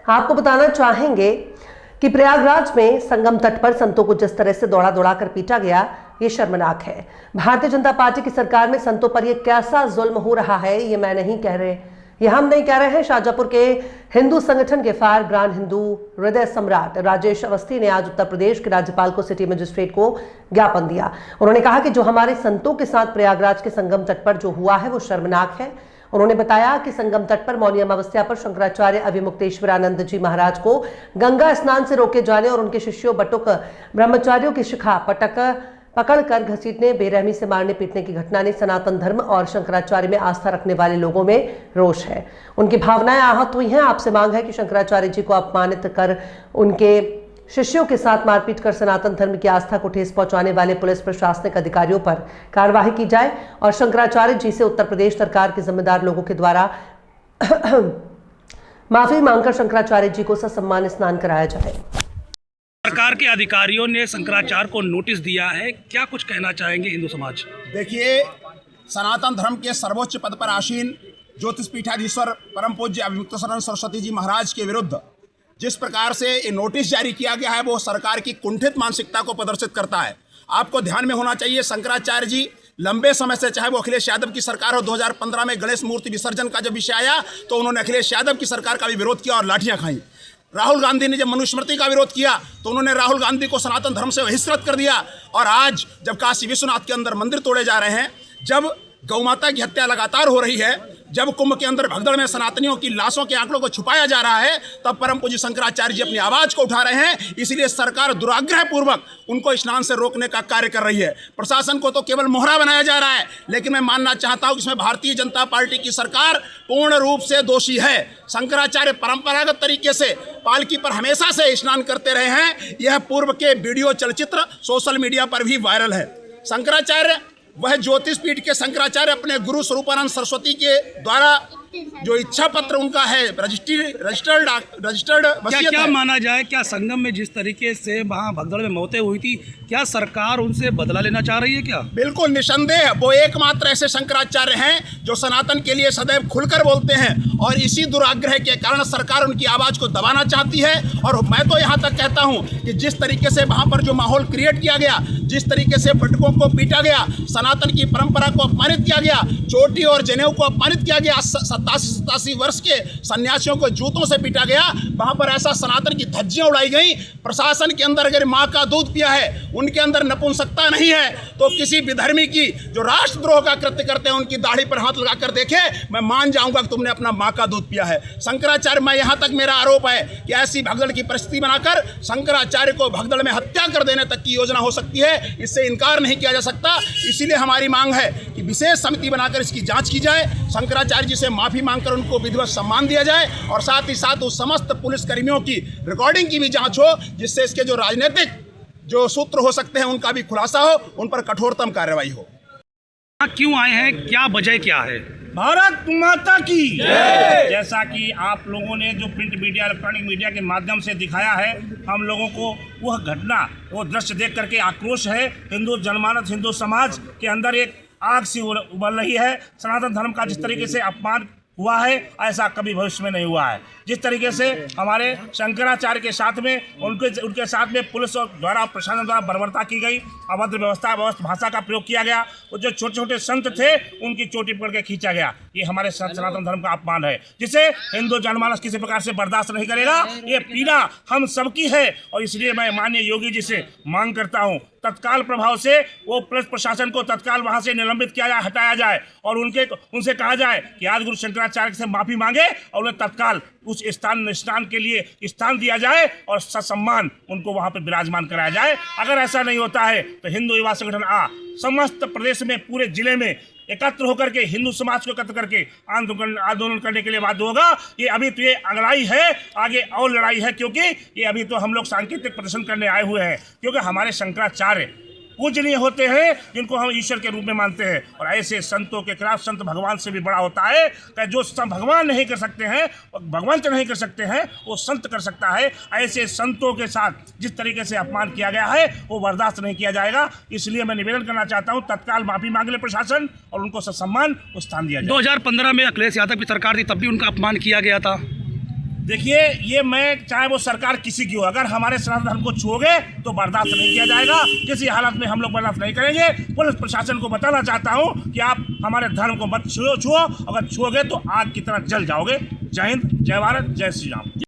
आपको बताना चाहेंगे कि प्रयागराज में संगम तट पर संतों को जिस तरह से दौड़ा दौड़ा कर पीटा गया, ये शर्मनाक है। भारतीय जनता पार्टी की सरकार में संतों पर यह कैसा जुल्म हो रहा है, ये मैं नहीं कह रहे, ये हम नहीं कह रहे हैं। शाहजहांपुर के हिंदू संगठन के फायर ब्रांड हिंदू हृदय सम्राट राजेश अवस्थी ने आज उत्तर प्रदेश के राज्यपाल को सिटी मजिस्ट्रेट को ज्ञापन दिया। उन्होंने कहा कि जो हमारे संतों के साथ प्रयागराज के संगम तट पर जो हुआ है वो शर्मनाक है। उन्होंने बताया कि संगम तट पर मौनी अमावस्या पर शंकराचार्य अभिमुक्तेश्वरानंद जी महाराज को गंगा स्नान से रोके जाने और उनके शिष्यों बटुक ब्रह्मचारियों की शिखा पकड़कर घसीटने, बेरहमी से मारने पीटने की घटना ने सनातन धर्म और शंकराचार्य में आस्था रखने वाले लोगों में रोष है। उनकी भावनाएं आहत हुई हैं। आपसे मांग है कि शंकराचार्य जी को अपमानित कर उनके शिष्यों के साथ मारपीट कर सनातन धर्म की आस्था को ठेस पहुंचाने वाले पुलिस प्रशासनिक अधिकारियों पर कार्रवाई की जाए और शंकराचार्य जी से उत्तर प्रदेश सरकार के जिम्मेदार लोगों के द्वारा माफी मांगकर शंकराचार्य जी को ससम्मान स्नान कराया जाए। सरकार के अधिकारियों ने शंकराचार्य को नोटिस दिया है, क्या कुछ कहना चाहेंगे हिंदू समाज? देखिए, सनातन धर्म के सर्वोच्च पद पर आसीन ज्योतिष पीठाधीश्वर परम पूज्य अभिमुक्तेश्वरानंद सरस्वती जी महाराज के विरुद्ध जिस प्रकार से ये नोटिस जारी किया गया है वो सरकार की कुंठित मानसिकता को प्रदर्शित करता है। आपको ध्यान में होना चाहिए, शंकराचार्य जी लंबे समय से, चाहे वो अखिलेश यादव की सरकार हो, 2015 में गणेश मूर्ति विसर्जन का जब विषय आया तो उन्होंने अखिलेश यादव की सरकार का भी विरोध किया और लाठियां खाई। राहुल गांधी ने जब मनुस्मृति का विरोध किया तो उन्होंने राहुल गांधी को सनातन धर्म से बहिष्कृत कर दिया। और आज जब काशी विश्वनाथ के अंदर मंदिर तोड़े जा रहे हैं, जब गौमाता की हत्या लगातार हो रही है, जब कुंभ के अंदर भगदड़ में सनातनियों की लाशों के आंकड़ों को छुपाया जा रहा है, तब परम पूज्य शंकराचार्य जी अपनी आवाज को उठा रहे हैं। इसलिए सरकार दुराग्रह पूर्वक उनको स्नान से रोकने का कार्य कर रही है। प्रशासन को तो केवल मोहरा बनाया जा रहा है, लेकिन मैं मानना चाहता हूं कि इसमें भारतीय जनता पार्टी की सरकार पूर्ण रूप से दोषी है। शंकराचार्य परंपरागत तरीके से पालकी पर हमेशा से स्नान करते रहे हैं। यह पूर्व के वीडियो चलचित्र सोशल मीडिया पर भी वायरल है। शंकराचार्य वह ज्योतिष पीठ के शंकराचार्य अपने गुरु स्वरूपानंद सरस्वती के द्वारा जो इच्छा पत्र उनका है रजिस्टर्ड क्या माना जाए, क्या संगम में जिस तरीके से वहाँ भगदड़ में मौतें हुई थी, क्या सरकार उनसे बदला लेना चाह रही है? क्या बिल्कुल निसंदेह वो एकमात्र ऐसे शंकराचार्य हैं जो सनातन के लिए सदैव खुलकर बोलते हैं और इसी दुराग्रह के कारण सरकार उनकी आवाज को दबाना चाहती है। और मैं तो यहाँ तक कहता हूँ कि जिस तरीके से वहाँ पर जो माहौल क्रिएट किया गया, जिस तरीके से बटुकों को पीटा गया, सनातन की परंपरा को अपमानित किया गया, चोटी और जनेऊ को अपमानित किया गया, 87 वर्ष के सन्यासियों को जूतों से पीटा गया, वहां पर ऐसा सनातन की धज्जियां उड़ाई गई। प्रशासन के अंदर अगर मां का दूध पिया है, उनके अंदर नपुंसकता नहीं है, तो किसी विधर्मी की जो राष्ट्रद्रोह का कृत्य करते हैं उनकी दाढ़ी पर हाथ लगाकर देखे, मैं मान जाऊंगा कि तुमने अपना मां का दूध पिया है। शंकराचार्य, मैं यहां तक मेरा आरोप है कि ऐसी भगदड़ की परिस्थिति बनाकर शंकराचार्य को भगदड़ में हत्या कर देने तक की योजना हो सकती है, इससे इनकार नहीं किया जा सकता। इसीलिए हमारी मांग है कि विशेष समिति बनाकर इसकी जांच की जाए, शंकराचार्य जी से माफी मांगकर उनको विधिवत सम्मान दिया जाए और साथ ही साथ उस समस्त पुलिस कर्मियों की रिकॉर्डिंग की भी जांच हो, जिससे इसके जो राजनीतिक जो सूत्र हो सकते हैं उनका भी खुलासा हो, उन पर कठोरतम कार्रवाई हो। क्यों आए हैं, क्या वजह क्या है? भारत माता की जय। जैसा कि आप लोगों ने जो प्रिंट मीडिया, इलेक्ट्रॉनिक मीडिया के माध्यम से दिखाया है, हम लोगों को वह घटना, वो दृश्य देख करके आक्रोश है। हिंदू जनमानस, हिंदू समाज के अंदर एक आग सी उबल रही है। सनातन धर्म का जिस तरीके से अपमान हुआ है, ऐसा कभी भविष्य में नहीं हुआ है। जिस तरीके से हमारे शंकराचार्य के साथ में उनके साथ में पुलिस द्वारा, प्रशासन द्वारा बर्बरता की गई, अभद्र भाषा का प्रयोग किया गया, और जो छोटे छोटे संत थे उनकी चोटी पकड़ के खींचा गया, ये हमारे सनातन धर्म का अपमान है, जिसे हिंदू जनमानस किसी प्रकार से बर्दाश्त नहीं करेगा। ये पीड़ा हम सबकी है और इसलिए मैं माननीय योगी जी से मांग करता हूँ, तत्काल प्रभाव से वो पुलिस प्रशासन को तत्काल वहां से निलंबित किया जाए, हटाया जाए और उनसे कहा जाए कि आज गुरु शंकराचार्य से माफी मांगे और उन्हें तत्काल उस स्नान के लिए स्थान दिया जाए और ससम्मान उनको वहां पर विराजमान कराया जाए। अगर ऐसा नहीं होता है तो हिंदू युवा संगठन समस्त प्रदेश में, पूरे जिले में एकत्र होकर के, हिंदू समाज को एकत्र करके आंदोलन करने के लिए बाध्य होगा। ये अभी तो ये लड़ाई है, आगे और लड़ाई है, क्योंकि ये अभी तो हम लोग सांकेतिक प्रदर्शन करने आए हुए हैं, क्योंकि हमारे शंकराचार्य पूजनीय होते हैं, जिनको हम ईश्वर के रूप में मानते हैं। और ऐसे संतों के खिलाफ, संत भगवान से भी बड़ा होता है कि जो भगवान नहीं कर सकते हैं, भगवंत नहीं कर सकते हैं, वो संत कर सकता है। ऐसे संतों के साथ जिस तरीके से अपमान किया गया है वो बर्दाश्त नहीं किया जाएगा। इसलिए मैं निवेदन करना चाहता हूँ, तत्काल माफी मांग ले प्रशासन और उनको ससम्मान स्थान दिया जाए। 2015 में अखिलेश यादव की सरकार थी, तब भी उनका अपमान किया गया था। देखिए, ये मैं चाहे वो सरकार किसी की हो, अगर हमारे सनातन धर्म को छुओगे तो बर्दाश्त नहीं किया जाएगा। किसी हालत में हम लोग बर्दाश्त नहीं करेंगे। पुलिस प्रशासन को बताना चाहता हूँ कि आप हमारे धर्म को मत छुओ, अगर छुओगे तो आग की तरह जल जाओगे। जय हिंद, जय भारत, जय श्री राम।